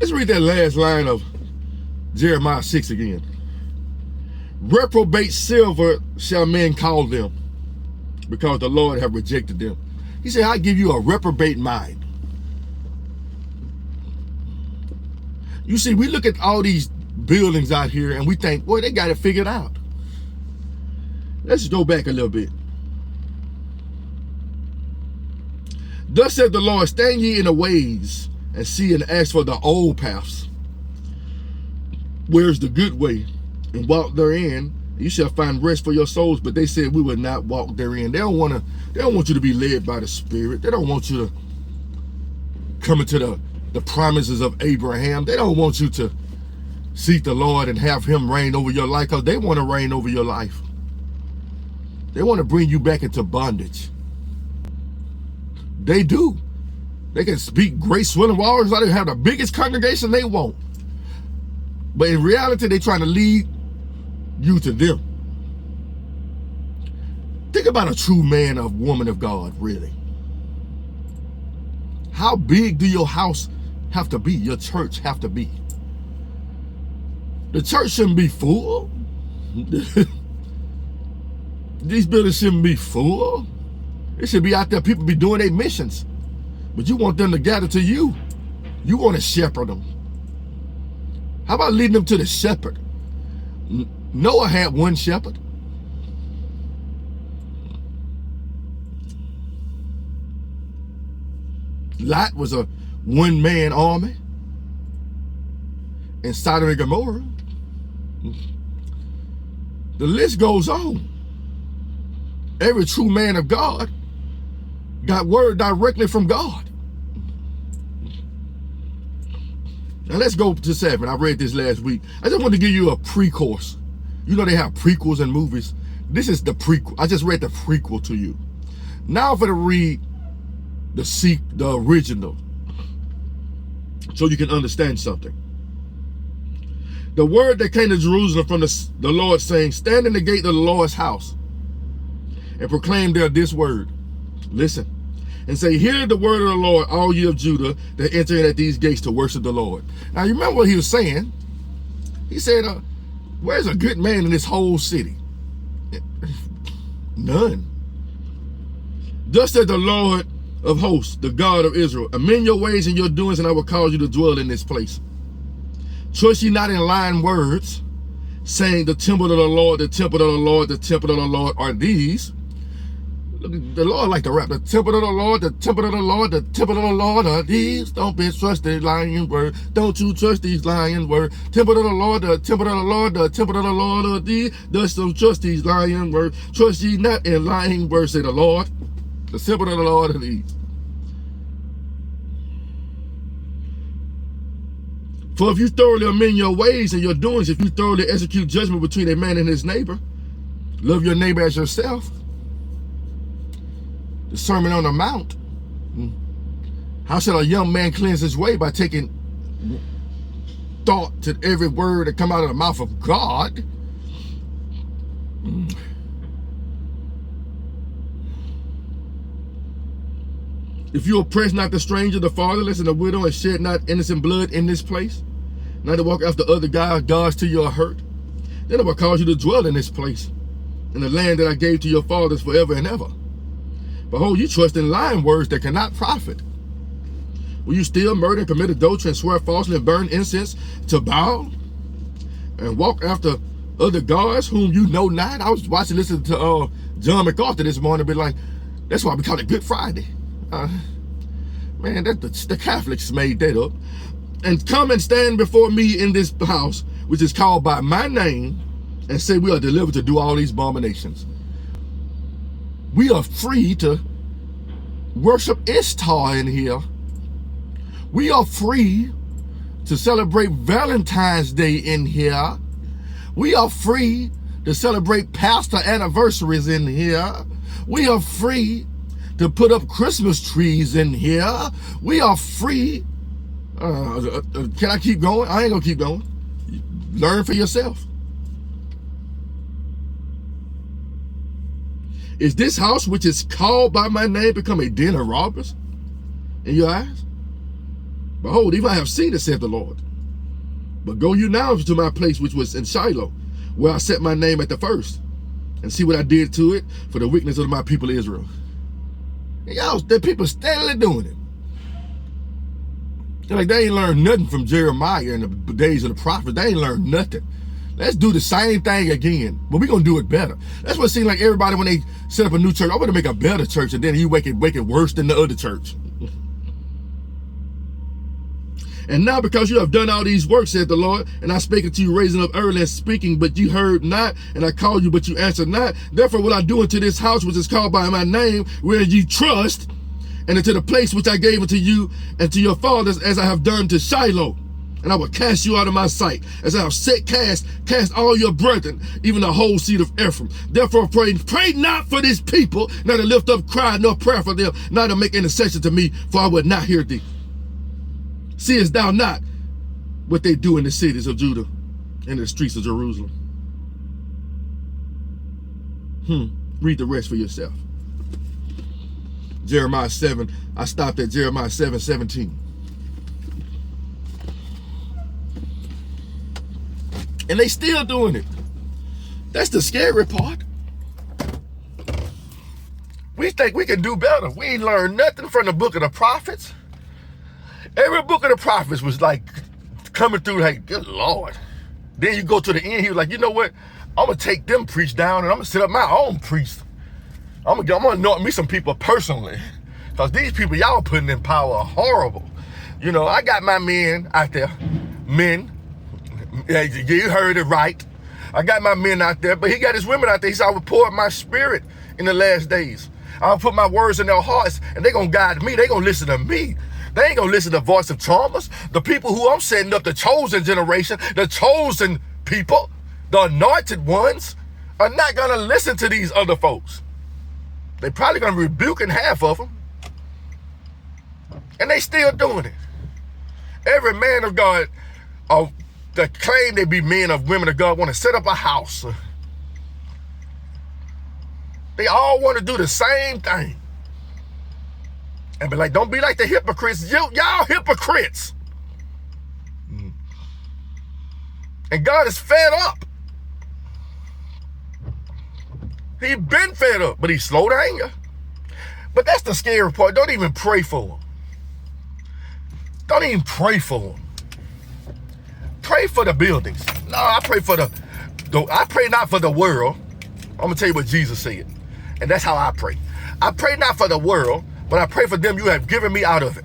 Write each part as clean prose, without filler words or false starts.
Let's read that last line of Jeremiah 6 again. Reprobate silver shall men call them, because the Lord have rejected them. He said, I give you a reprobate mind. You see, we look at all these buildings out here and we think, boy, they got it figured out. Let's go back a little bit. Thus said the Lord, stand ye in the ways and see and ask for the old paths. Where's the good way? And walk therein, you shall find rest for your souls. But they said we will not walk therein. They don't want you to be led by the Spirit. They don't want you to come into the promises of Abraham. They don't want you to seek the Lord and have him reign over your life, because they want to reign over your life. They want to bring you back into bondage. They do. They can speak great swelling waters. They have the biggest congregation they want. But in reality, they're trying to lead you to them. Think about a true man or woman of God, really. How big do your house have to be? Your church have to be? The church shouldn't be full. These buildings shouldn't be full. It should be out there, people be doing their missions. But you want them to gather to you. You want to shepherd them. How about leading them to the shepherd? Noah had one shepherd. Lot was a one-man army. And Sodom and Gomorrah. The list goes on. Every true man of God got word directly from God. Now let's go to 7. I read this last week. I just want to give you a pre-course. You know they have prequels in movies. This is the prequel. I just read the prequel to you. Now I'm going to read the original, so you can understand something. The word that came to Jerusalem from the Lord, saying, stand in the gate of the Lord's house and proclaim there this word. Listen. And say, hear the word of the Lord, all ye of Judah, that enter in at these gates to worship the Lord. Now, you remember what he was saying? He said, where's a good man in this whole city? None. Thus said the Lord of hosts, the God of Israel, amend your ways and your doings, and I will cause you to dwell in this place. Trust ye not in lying words, saying the temple of the Lord, the temple of the Lord, the temple of the Lord are these. The Lord like to rap. The temple of the Lord, the temple of the Lord, the temple of the Lord are these. Don't be trusted lying word. Don't you trust these lying words. Temple of the Lord, the temple of the Lord, the temple of the Lord are these. Thus don't trust these lying words. Trust ye not in lying words, say the Lord. The temple of the Lord are these. For if you thoroughly amend your ways and your doings, if you thoroughly execute judgment between a man and his neighbor, love your neighbor as yourself. The Sermon on the Mount. How shall a young man cleanse his way? By taking thought to every word that come out of the mouth of God. If you oppress not the stranger, the fatherless, and the widow, and shed not innocent blood in this place, not to walk after other gods to your hurt, then I will cause you to dwell in this place, in the land that I gave to your fathers forever and ever. Behold, you trust in lying words that cannot profit. Will you steal, murder, and commit adultery, and swear falsely, and burn incense to Baal, and walk after other gods whom you know not? I was listening to John MacArthur this morning, be like, that's why we call it Good Friday. Man, the Catholics made that up. And come and stand before me in this house, which is called by my name, and say we are delivered to do all these abominations. We are free to worship Ishtar in here. We are free to celebrate Valentine's Day in here. We are free to celebrate pastor anniversaries in here. We are free to put up Christmas trees in here. We are free. Can I keep going? I ain't gonna keep going. Learn for yourself. Is this house, which is called by my name, become a den of robbers in your eyes? Behold, even I have seen it, saith the Lord. But go you now to my place which was in Shiloh, where I set my name at the first, and see what I did to it for the weakness of my people Israel. And y'all, the people steadily doing it. They're like, they ain't learned nothing from Jeremiah in the days of the prophets. They ain't learned nothing. Let's do the same thing again, but we're going to do it better. That's what it seems like everybody when they set up a new church, I want to make a better church, and then you make it worse than the other church. And now because you have done all these works, said the Lord, and I spake unto you raising up early and speaking, but you heard not, and I called you, but you answered not. Therefore will I do unto this house which is called by my name, where ye trust, and into the place which I gave unto you and to your fathers, as I have done to Shiloh. And I will cast you out of my sight, as I have cast all your brethren, even the whole seed of Ephraim. Therefore pray not for this people, neither lift up cry nor prayer for them, neither make intercession to me, for I will not hear thee. Seest thou not what they do in the cities of Judah and in the streets of Jerusalem? Read the rest for yourself. Jeremiah 7, I stopped at Jeremiah 7:17. And they still doing it. That's the scary part. We think we can do better. We ain't learned nothing from the book of the prophets. Every book of the prophets was like coming through like, good Lord. Then you go to the end, he was like, you know what? I'm going to take them priests down and I'm going to set up my own priest. I'm going to anoint me some people personally. Because these people y'all putting in power are horrible. You know, I got my men out there. Men. Yeah, you heard it right. I got my men out there, but he got his women out there. He said, I will pour out my spirit in the last days. I'll put my words in their hearts and they're going to guide me. They're going to listen to me. They ain't gonna listen to the voice of Thomas. The people who I'm setting up, the chosen generation, the chosen people, the anointed ones, are not gonna listen to these other folks. They probably gonna rebuke in half of them. And they still doing it. Every man of God that claim they be men of women of God want to set up a house. They all want to do the same thing. And be like, don't be like the hypocrites. Y'all hypocrites. And God is fed up. He been fed up, but he's slow to anger. But that's the scary part. Don't even pray for him. Don't even pray for him. Pray for the buildings. No, I pray for I pray not for the world. I'm going to tell you what Jesus said. And that's how I pray. I pray not for the world, but I pray for them you have given me out of it.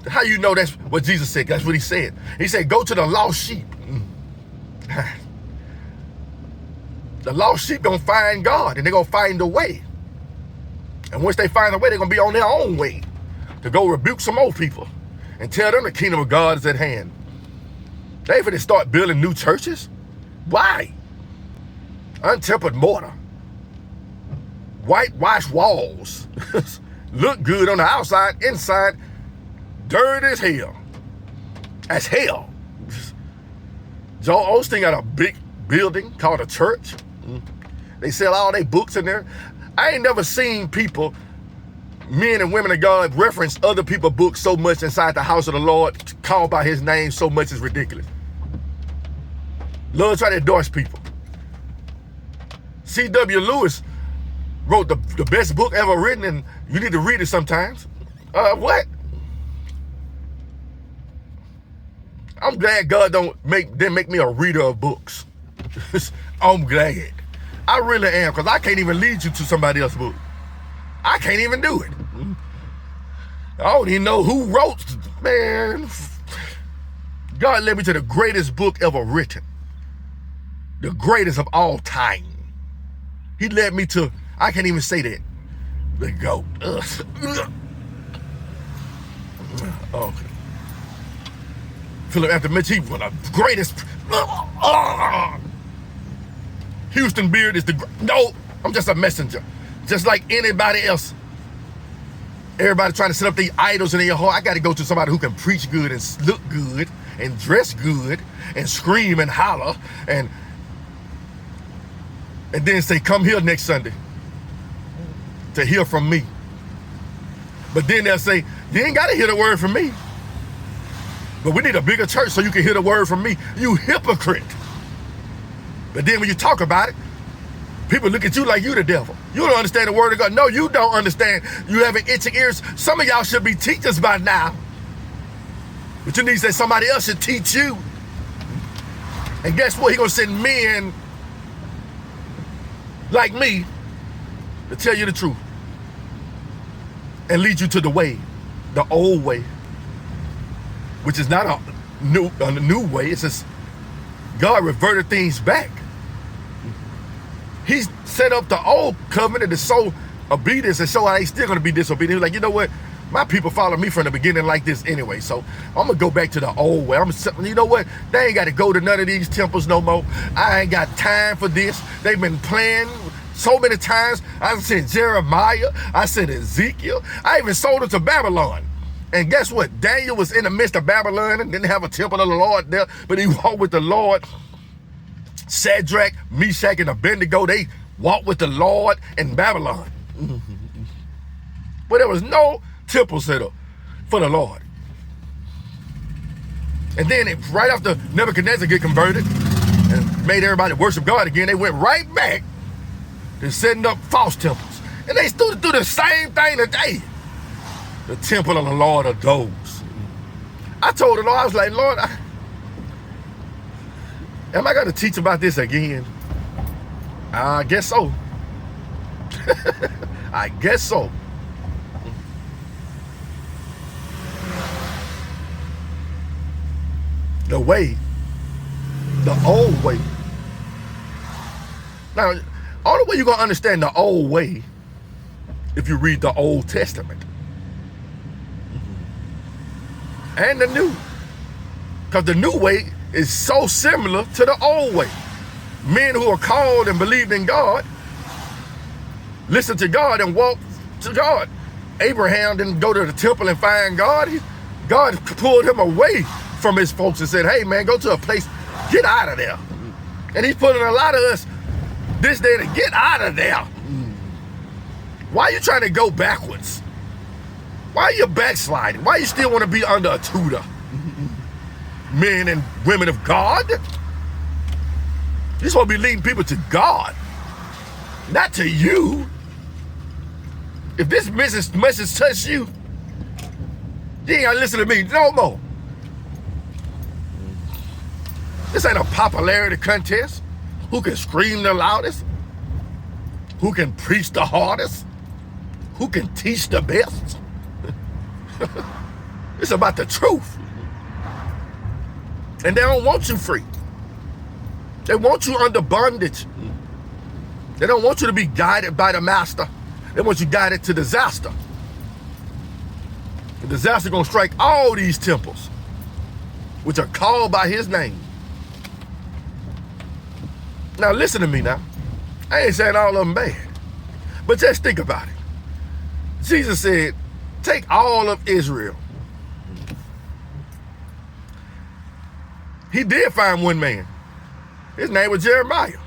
How you know that's what Jesus said? That's what he said. He said, go to the lost sheep. The lost sheep gonna find God and they're gonna find a way. And once they find a way, they're gonna be on their own way to go rebuke some old people and tell them the kingdom of God is at hand. They finna start building new churches. Why? Untempered mortar. Whitewashed walls. Look good on the outside, inside, dirty as hell. As hell. Joel Osteen got a big building called a church. They sell all their books in there. I ain't never seen people, men and women of God, reference other people's books so much inside the house of the Lord, called by his name so much is ridiculous. Lord try to endorse people. C.W. Lewis wrote the best book ever written, and you need to read it sometimes. What? I'm glad God didn't make me a reader of books. I'm glad. I really am, because I can't even lead you to somebody else's book. I can't even do it. I don't even know who wrote, man. God led me to the greatest book ever written. The greatest of all time. He led me to, I can't even say that. The GOAT. Okay. Philip after Mitch, he was the greatest. Houston Beard is no, I'm just a messenger. Just like anybody else. Everybody trying to set up these idols in their heart. I got to go to somebody who can preach good and look good and dress good and scream and holler and then say, come here next Sunday to hear from me. But then they'll say, you ain't got to hear the word from me. But we need a bigger church so you can hear the word from me. You hypocrite. But then when you talk about it, people look at you like you the devil. You don't understand the word of God. No, you don't understand. You having itching ears. Some of y'all should be teachers by now. But you need to say somebody else should teach you. And guess what? He gonna send men like me to tell you the truth and lead you to the way, the old way, which is not a new way. It's just God reverted things back. He's set up the old covenant to show obedience and show how they still gonna be disobedient. He's like, you know what? My people follow me from the beginning like this anyway, so I'm gonna go back to the old way. You know what? They ain't got to go to none of these temples no more. I ain't got time for this. They've been playing so many times. I sent Jeremiah. I sent Ezekiel. I even sold it to Babylon. And guess what? Daniel was in the midst of Babylon and didn't have a temple of the Lord there, but he walked with the Lord. Shadrach, Meshach, and Abednego, they walked with the Lord in Babylon. But there was no temple set up for the Lord. And then right after Nebuchadnezzar get converted and made everybody worship God again, they went right back to setting up false temples. And they still do the same thing today. The temple of the Lord of those. I told the Lord, I was like, Lord, am I going to teach about this again? I guess so. I guess so. The way, the old way. Now, only way you're going to understand the old way if you read the Old Testament and the New. Because the new way is so similar to the old way. Men who are called and believed in God, listen to God and walk to God. Abraham didn't go to the temple and find God. God pulled him away from his folks and said, hey man, go to a place, get out of there. And he's putting a lot of us this day to get out of there. Why are you trying to go backwards? Why are you backsliding? Why you still want to be under a tutor? Men and women of God? You're supposed to be leading people to God, not to you. If this message touched you, you ain't gotta listen to me no more. This ain't a popularity contest. Who can scream the loudest? Who can preach the hardest? Who can teach the best? It's about the truth. And they don't want you free. They want you under bondage. They don't want you to be guided by the master. They want you guided to disaster. The disaster gonna strike all these temples, which are called by his name. Now listen to me now. I ain't saying all of them bad, but just think about it. Jesus said, take all of Israel. He did find one man. His name was Jeremiah.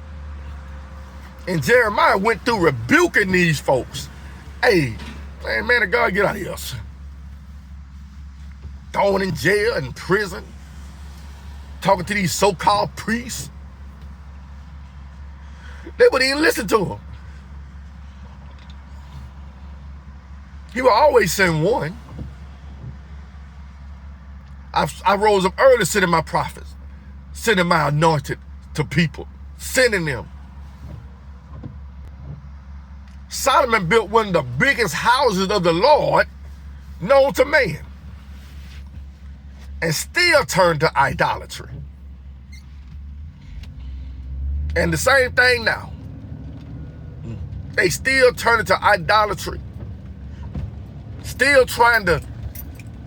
And Jeremiah went through rebuking these folks. Hey, man of God, get out of here. Thrown in jail and prison. Talking to these so-called priests. They wouldn't even listen to him. He would always send one. I rose up early sending my prophets, sending my anointed to people, sending them. Solomon built one of the biggest houses of the Lord known to man and still turned to idolatry. And the same thing now. They still turn it to idolatry. Still trying to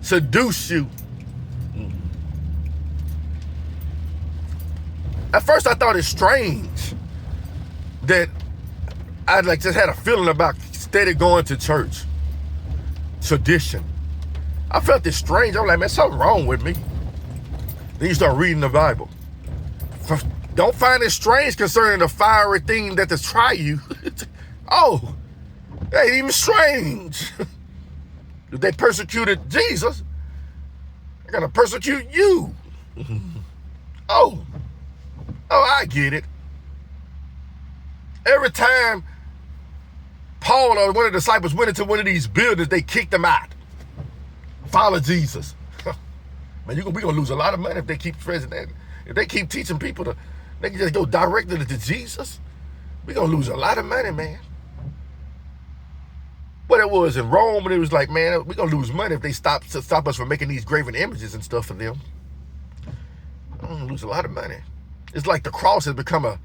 seduce you. At first I thought it's strange that I just had a feeling about steady going to church. Tradition. I felt it strange. I was like, man, something wrong with me. Then you start reading the Bible. Don't find it strange concerning the fiery thing that to try you. Oh, that ain't even strange. They persecuted Jesus. They're going to persecute you. Oh, I get it. Every time Paul or one of the disciples went into one of these buildings, they kicked them out. Follow Jesus. Man, we're going to lose a lot of money if they keep president. If they keep teaching people they can just go directly to Jesus. We're going to lose a lot of money, man. But it was in Rome, and it was like, man, we're going to lose money if they stop us from making these graven images and stuff for them. I'm going to lose a lot of money. It's like the cross has become a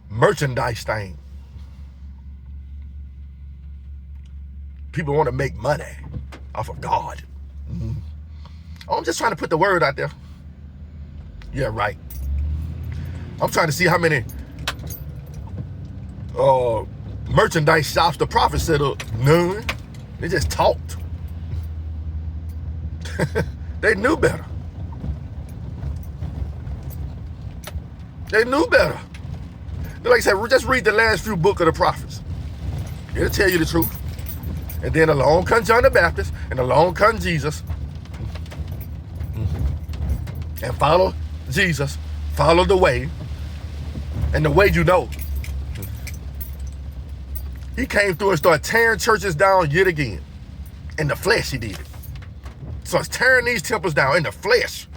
merchandise thing. People want to make money off of God. Mm-hmm. Oh, I'm just trying to put the word out there. Yeah, right. I'm trying to see how many merchandise shops the prophet set up. None. They just talked. They knew better. They knew better. Like I said, just read the last few books of the prophets. It'll tell you the truth. And then along comes John the Baptist, and along comes Jesus. And follow Jesus. Follow the way. And the way you know. He came through and started tearing churches down yet again. In the flesh, he did it. So it's tearing these temples down in the flesh.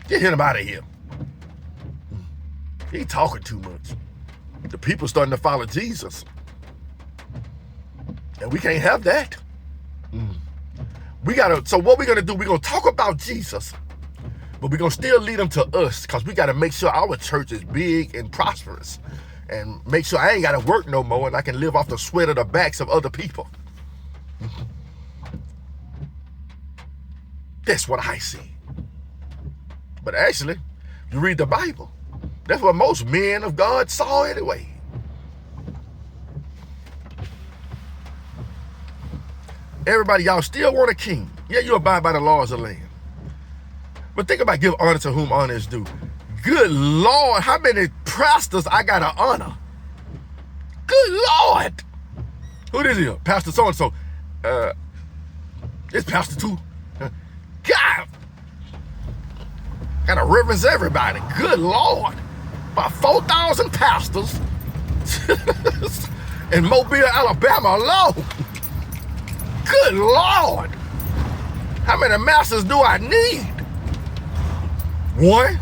Get him out of here. He ain't talking too much. The people starting to follow Jesus. And we can't have that. So what we're going to do, we're going to talk about Jesus, but we're going to still lead them to us, because we got to make sure our church is big and prosperous, and make sure I ain't got to work no more and I can live off the sweat of the backs of other people. That's what I see. But actually, you read the Bible, that's what most men of God saw anyway. Everybody, y'all still want a king. Yeah, you abide by the laws of the land. But think about give honor to whom honor is due. Good Lord, how many pastors I got to honor? Good Lord. Who this is? Pastor so-and-so. It's Pastor too. God. Got to reverence everybody. Good Lord. About 4,000 pastors in Mobile, Alabama alone. Good Lord. How many masters do I need? One?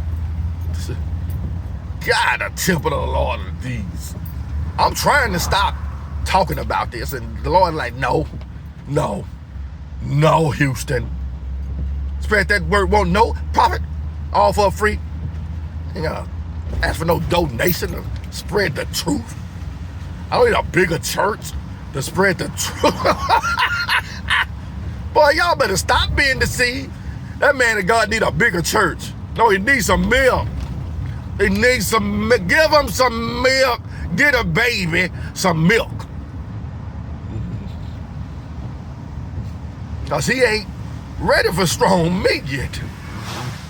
God, the temple of the Lord of these. I'm trying to stop talking about this, and the Lord like, no, Houston. Spread that word, won't no profit, all for free. You gotta ask for no donation to spread the truth. I don't need a bigger church to spread the truth. Boy, y'all better stop being deceived. That man of God need a bigger church. No, he needs some milk. He needs some milk. Give him some milk. Get a baby some milk. Because he ain't ready for strong meat yet.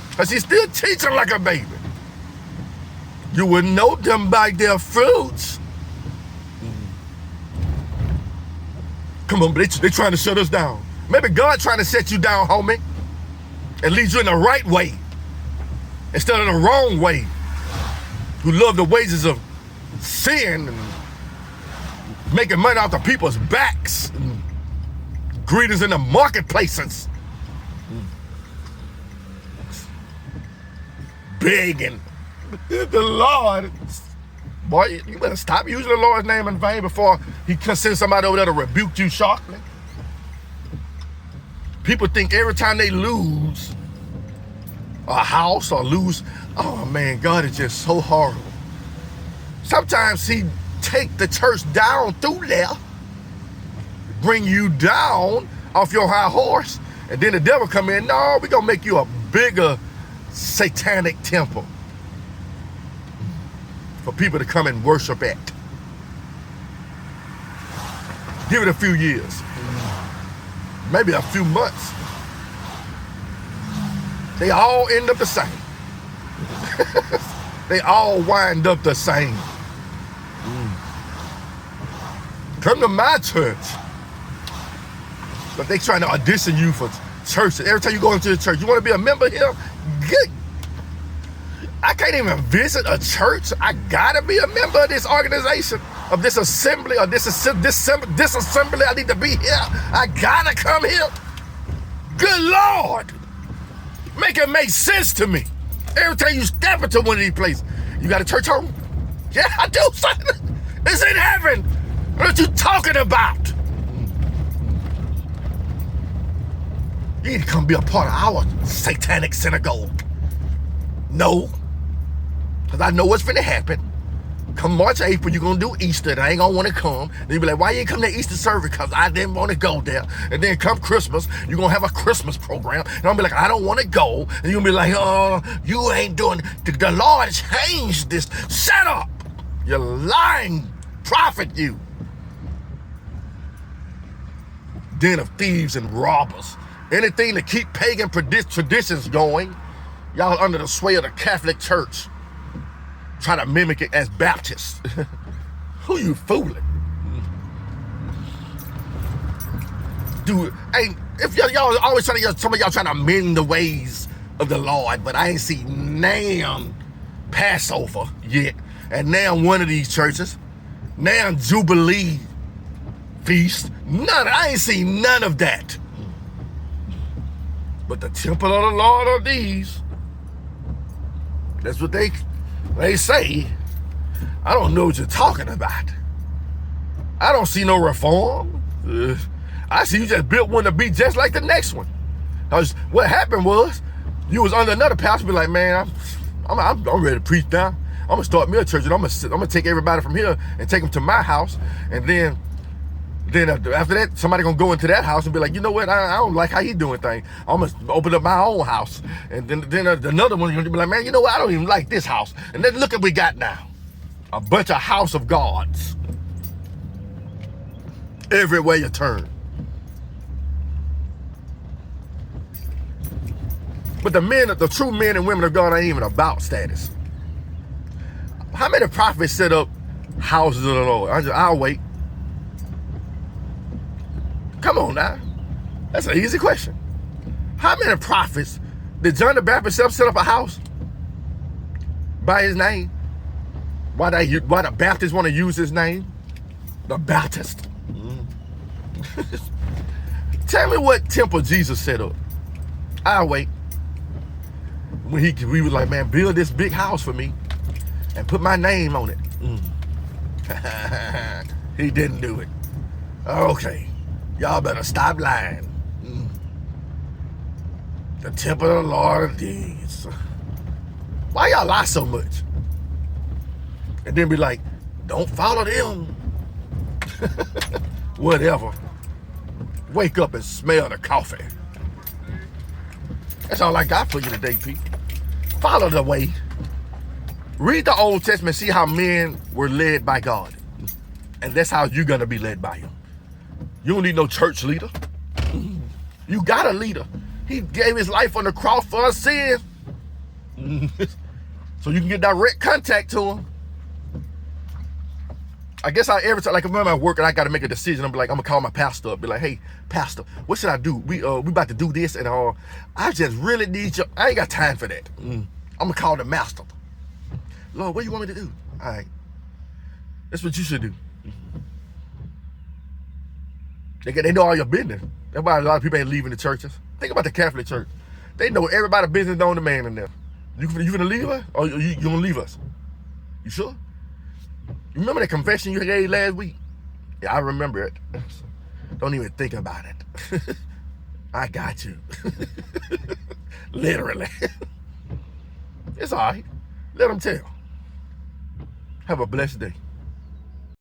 Because he's still teaching like a baby. You would know them by their fruits. Come on, they trying to shut us down. Maybe God trying to set you down, homie, and lead you in the right way instead of the wrong way. Who love the wages of sin and making money off the people's backs, and greetings in the marketplaces, begging the Lord. Boy, you better stop using the Lord's name in vain before he can send somebody over there to rebuke you sharply. People think every time they lose a house or lose, oh man, God is just so horrible. Sometimes he take the church down through there, bring you down off your high horse, and then the devil come in, no, we're gonna make you a bigger satanic temple for people to come and worship at. Give it a few years, maybe a few months. They all end up the same. They all wind up the same. Come to my church. But they trying to audition you for churches. Every time you go into the church, you want to be a member here? Good. I can't even visit a church. I gotta be a member of this organization, of this assembly, or this assembly. I need to be here. I gotta come here. Good Lord. Make it make sense to me. Every time you step into one of these places, you got a church home? Yeah, I do, son. It's in heaven. What are you talking about? You need to come be a part of our satanic synagogue. No. Because I know what's finna happen. Come March, April, you're going to do Easter, and I ain't going to want to come. Then you be like, why you ain't come to Easter service? Because I didn't want to go there. And then come Christmas, you're going to have a Christmas program. And I'm going to be like, I don't want to go. And you're going to be like, oh, you ain't doing, the Lord changed this. Shut up. You're lying prophet, you. Den of thieves and robbers. Anything to keep pagan traditions going. Y'all under the sway of the Catholic Church. Try to mimic it as Baptists. Who you fooling? Dude, if y'all always trying to, some of y'all trying to mend the ways of the Lord, but I ain't seen nan Passover yet. And now one of these churches, now Jubilee feast, I ain't seen none of that. But the temple of the Lord are these. That's what they say. I don't know what you're talking about. I don't see no reform. I see you just built one to be just like the next one. What happened was, you was under another pastor, be like, man, I'm ready to preach now. I'm gonna start me a church, and I'm gonna take everybody from here and take them to my house, and then after that, somebody gonna go into that house and be like, you know what? I don't like how he doing things. I'm gonna open up my own house, and then another one gonna be like, man, you know what? I don't even like this house. And then look at what we got now, a bunch of house of gods everywhere you turn. But the true men and women of God ain't even about status. How many prophets set up houses of the Lord? I'll wait. Come on now. That's an easy question. How many prophets did John the Baptist set up a house by his name? Why the Baptists want to use his name? The Baptist. Tell me what temple Jesus set up. I'll wait. When we was like, man, build this big house for me and put my name on it. He didn't do it. Okay. Y'all better stop lying. The temple of the Lord of these. Why y'all lie so much? And then be like, don't follow them. Whatever. Wake up and smell the coffee. That's all I got for you today, Pete. Follow the way. Read the Old Testament, see how men were led by God. And that's how you're going to be led by him. You don't need no church leader. You got a leader. He gave his life on the cross for our sins. So you can get direct contact to him. I guess every time, like if I'm at work and I got to make a decision, I'm like, I'm gonna call my pastor up, be like, hey, pastor, what should I do? We about to do this, and I just really need you. I ain't got time for that. I'm gonna call the master. Lord, what do you want me to do? All right, that's what you should do. They know all your business. That's why a lot of people ain't leaving the churches. Think about the Catholic Church. They know everybody's business known to man in there. You gonna leave us, or you gonna leave us? You sure? You remember that confession you gave last week? Yeah, I remember it. Don't even think about it. I got you. Literally. It's all right. Let them tell. Have a blessed day.